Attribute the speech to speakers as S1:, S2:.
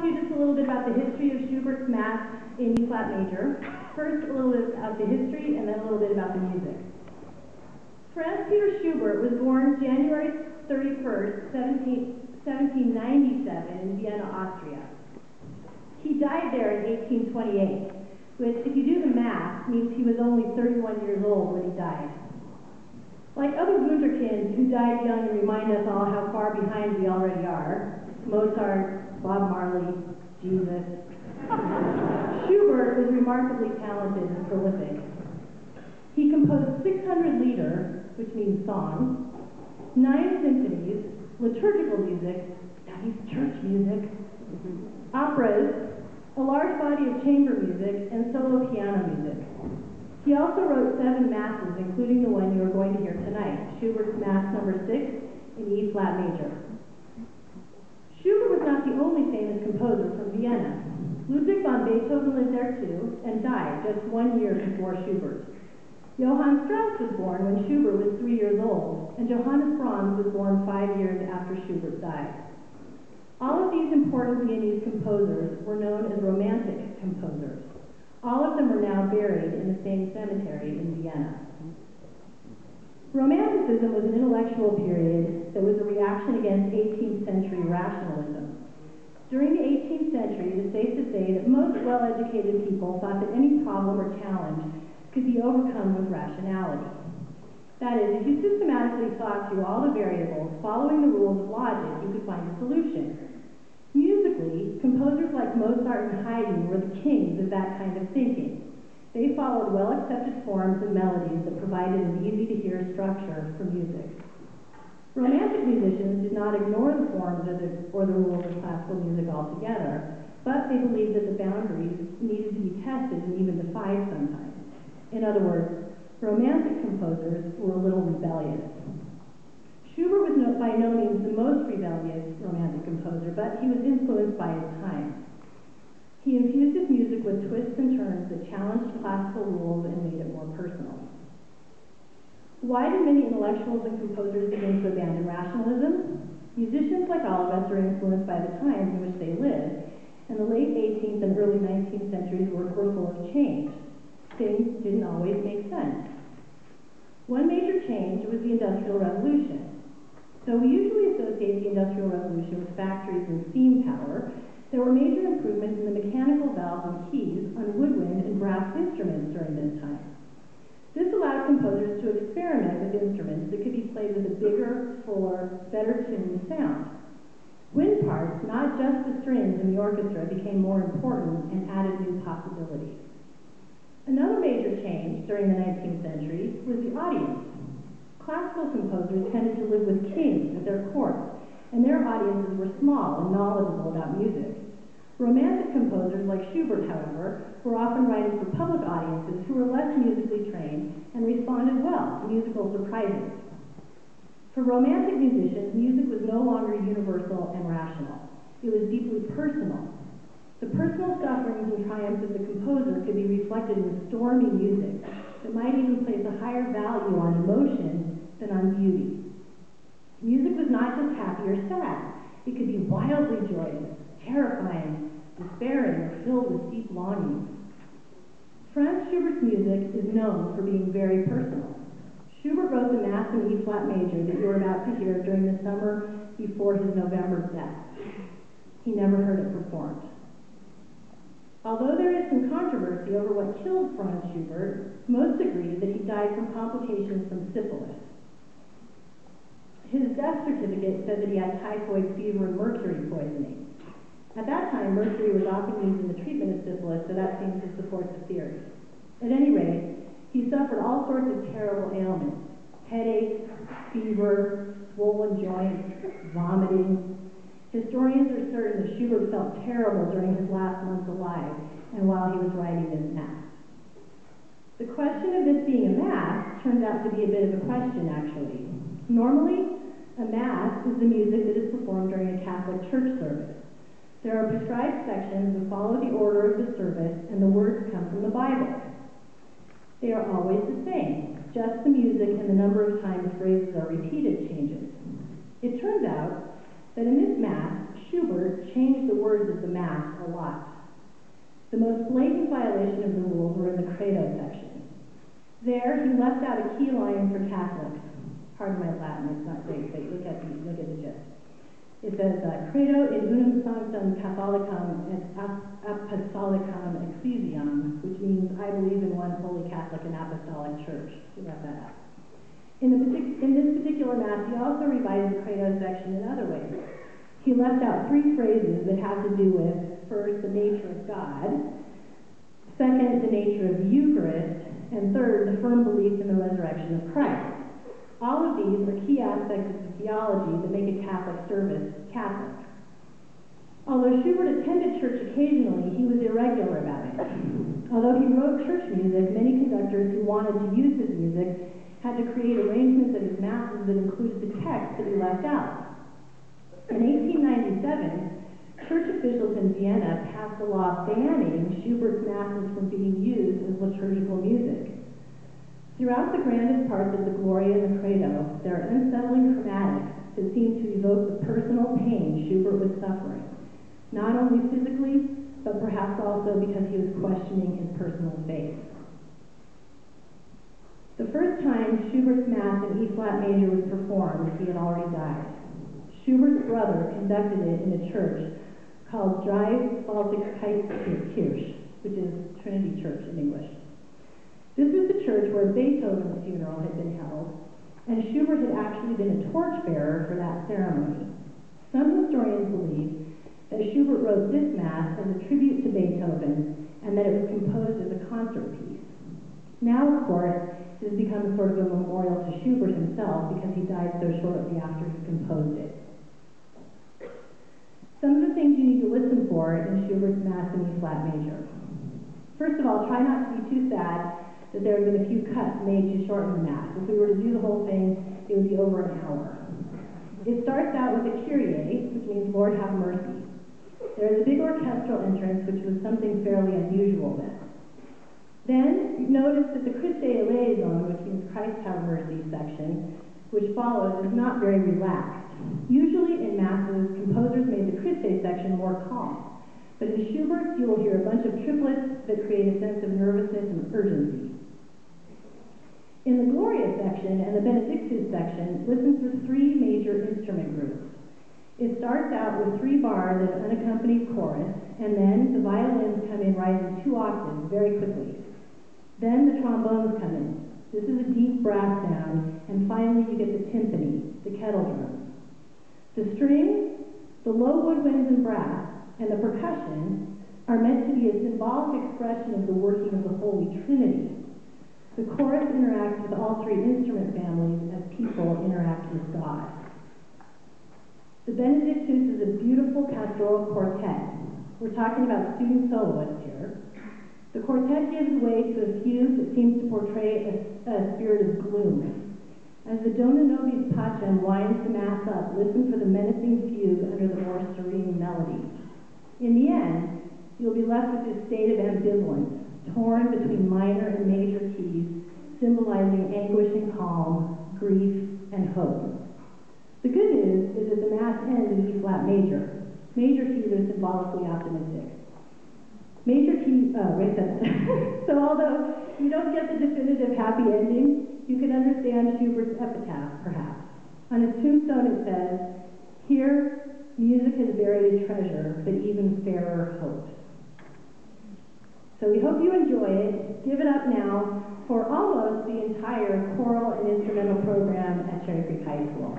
S1: you just a little bit about the history of Schubert's Mass in E flat major. First, a little bit about the history, and then a little bit about the music. Franz Peter Schubert was born January 31st, 1797 in Vienna, Austria. He died there in 1828, which, if you do the math, means he was only 31 years old when he died. Like other Wunderkinds who died young and remind us all how far behind we already are, Mozart, Bob Marley, Jesus, Schubert was remarkably talented and prolific. He composed 600 lieder, which means songs, 9 symphonies, liturgical music, that means church music, operas, a large body of chamber music, and solo piano music. He also wrote 7 masses, including the one you are going to hear tonight, Schubert's Mass No. 6 in E flat major. Schubert was not the only famous composer from Vienna. Ludwig van Beethoven lived there too, and died just 1 year before Schubert. Johann Strauss was born when Schubert was 3 years old, and Johannes Brahms was born 5 years after Schubert died. All of these important Viennese composers were known as Romantic composers. All of them are now buried in the same cemetery in Vienna. Romanticism was an intellectual period that was a reaction against 18th century rationalism. During the 18th century, it is safe to say that most well-educated people thought that any problem or challenge could be overcome with rationality. That is, if you systematically thought through all the variables, following the rules of logic, you could find a solution. Musically, composers like Mozart and Haydn were the kings of that kind of thinking. They followed well-accepted forms and melodies that provided an easy-to-hear structure for music. Romantic musicians did not ignore the forms or the rules of classical music altogether, but they believed that the boundaries needed to be tested and even defied sometimes. In other words, Romantic composers were a little rebellious. Schubert was by no means the most rebellious Romantic composer, but he was influenced by his time. He infused his music with twists and turns that challenged classical rules and made it more personal. Why did many intellectuals and composers begin to abandon rationalism? Musicians, like all of us, are influenced by the times in which they lived, and the late 18th and early 19th centuries were full of change. Things didn't always make sense. One major change was the Industrial Revolution. Though we usually associate the Industrial Revolution with factories and steam power, there were major improvements in the mechanical valves and keys on woodwind and brass instruments during this time. This allowed composers to experiment with instruments that could be played with a bigger, fuller, better-tuned sound. Wind parts, not just the strings in the orchestra, became more important and added new possibilities. Another major change during the 19th century was the audience. Classical composers tended to live with kings at their courts, and their audiences were small and knowledgeable about music. Romantic composers like Schubert, however, were often writing for public audiences who were less musically trained and responded well to musical surprises. For Romantic musicians, music was no longer universal and rational. It was deeply personal. The personal sufferings and triumphs of the composer could be reflected in stormy music that might even place a higher value on emotion than on beauty. Music was not just happy or sad. It could be wildly joyous, terrifying, despairing, or filled with deep longings. Franz Schubert's music is known for being very personal. Schubert wrote the Mass in E flat major that you are about to hear during the summer before his November death. He never heard it performed. Although there is some controversy over what killed Franz Schubert, most agree that he died from complications from syphilis. His death certificate said that he had typhoid fever and mercury poisoning. At that time, mercury was often used in the treatment of syphilis, so that seems to support the theory. At any rate, he suffered all sorts of terrible ailments: headaches, fever, swollen joints, vomiting. Historians are certain that Schubert felt terrible during his last months alive and while he was writing this Mass. The question of this being a Mass turns out to be a bit of a question, actually. Normally, a Mass is the music that is performed during a Catholic church service. There are prescribed sections that follow the order of the service, and the words come from the Bible. They are always the same, just the music and the number of times phrases are repeated changes. It turns out that in this Mass, Schubert changed the words of the Mass a lot. The most blatant violation of the rules were in the Credo section. There, he left out a key line for Catholics. Pardon my Latin, it's not great, but look at the gist. It says, Credo in unum sanctam Catholicam et apostolicam ecclesiam, which means, I believe in one holy Catholic and apostolic church. He left that out. In this particular Mass, he also revised the Credo section in other ways. He left out 3 phrases that have to do with, first, the nature of God, second, the nature of the Eucharist, and third, the firm belief in the resurrection of Christ. All of these are key aspects of the theology that make a Catholic service Catholic. Although Schubert attended church occasionally, he was irregular about it. Although he wrote church music, many conductors who wanted to use his music had to create arrangements of his masses that included the text that he left out. In 1897, church officials in Vienna passed a law banning Schubert's masses from being used as liturgical music. Throughout the grandest parts of the Gloria and the Credo, there are unsettling chromatics that seem to evoke the personal pain Schubert was suffering, not only physically, but perhaps also because he was questioning his personal faith. The first time Schubert's Mass in E-flat major was performed, he had already died. Schubert's brother conducted it in a church called Dreifaltigkeitskirche, which is Trinity Church in English. This was the church where Beethoven's funeral had been held, and Schubert had actually been a torchbearer for that ceremony. Some historians believe that Schubert wrote this Mass as a tribute to Beethoven, and that it was composed as a concert piece. Now, of course, it has become sort of a memorial to Schubert himself because he died so shortly after he composed it. Some of the things you need to listen for in Schubert's Mass in E-flat major. First of all, try not to be too sad that there have been a few cuts made to shorten the Mass. If we were to do the whole thing, it would be over an hour. It starts out with a Kyrie, which means Lord have mercy. There is a big orchestral entrance, which was something fairly unusual then. Then, notice that the Christe eleison, which means Christ have mercy section, which follows, is not very relaxed. Usually in Masses, composers made the Christe section more calm. But in Schubert's, you will hear a bunch of triplets that create a sense of nervousness and urgency. In the Gloria section and the Benedictus section, listen for 3 major instrument groups. It starts out with 3 bars of unaccompanied chorus, and then the violins come in rising 2 octaves very quickly. Then the trombones come in. This is a deep brass sound, and finally you get the timpani, the kettle drums. The strings, the low woodwinds and brass, and the percussion are meant to be a symbolic expression of the working of the Holy Trinity. The chorus interacts with all 3 instrument families as people interact with God. The Benedictus is a beautiful pastoral quartet. We're talking about student soloists here. The quartet gives way to a fugue that seems to portray a spirit of gloom. As the Dona Nobis Pacem winds the Mass up, listen for the menacing fugue under the more serene melody. In the end, you'll be left with this state of ambivalence, torn between minor and major keys, symbolizing anguish and calm, grief and hope. The good news is that the Mass ends in E-flat major. Major keys are symbolically optimistic. Major keys, So although you don't get the definitive happy ending, you can understand Schubert's epitaph, perhaps. On his tombstone it says, "Here, music has buried a treasure, but even fairer hopes." So we hope you enjoy it. Give it up now for almost the entire choral and instrumental program at Cherry Creek High School.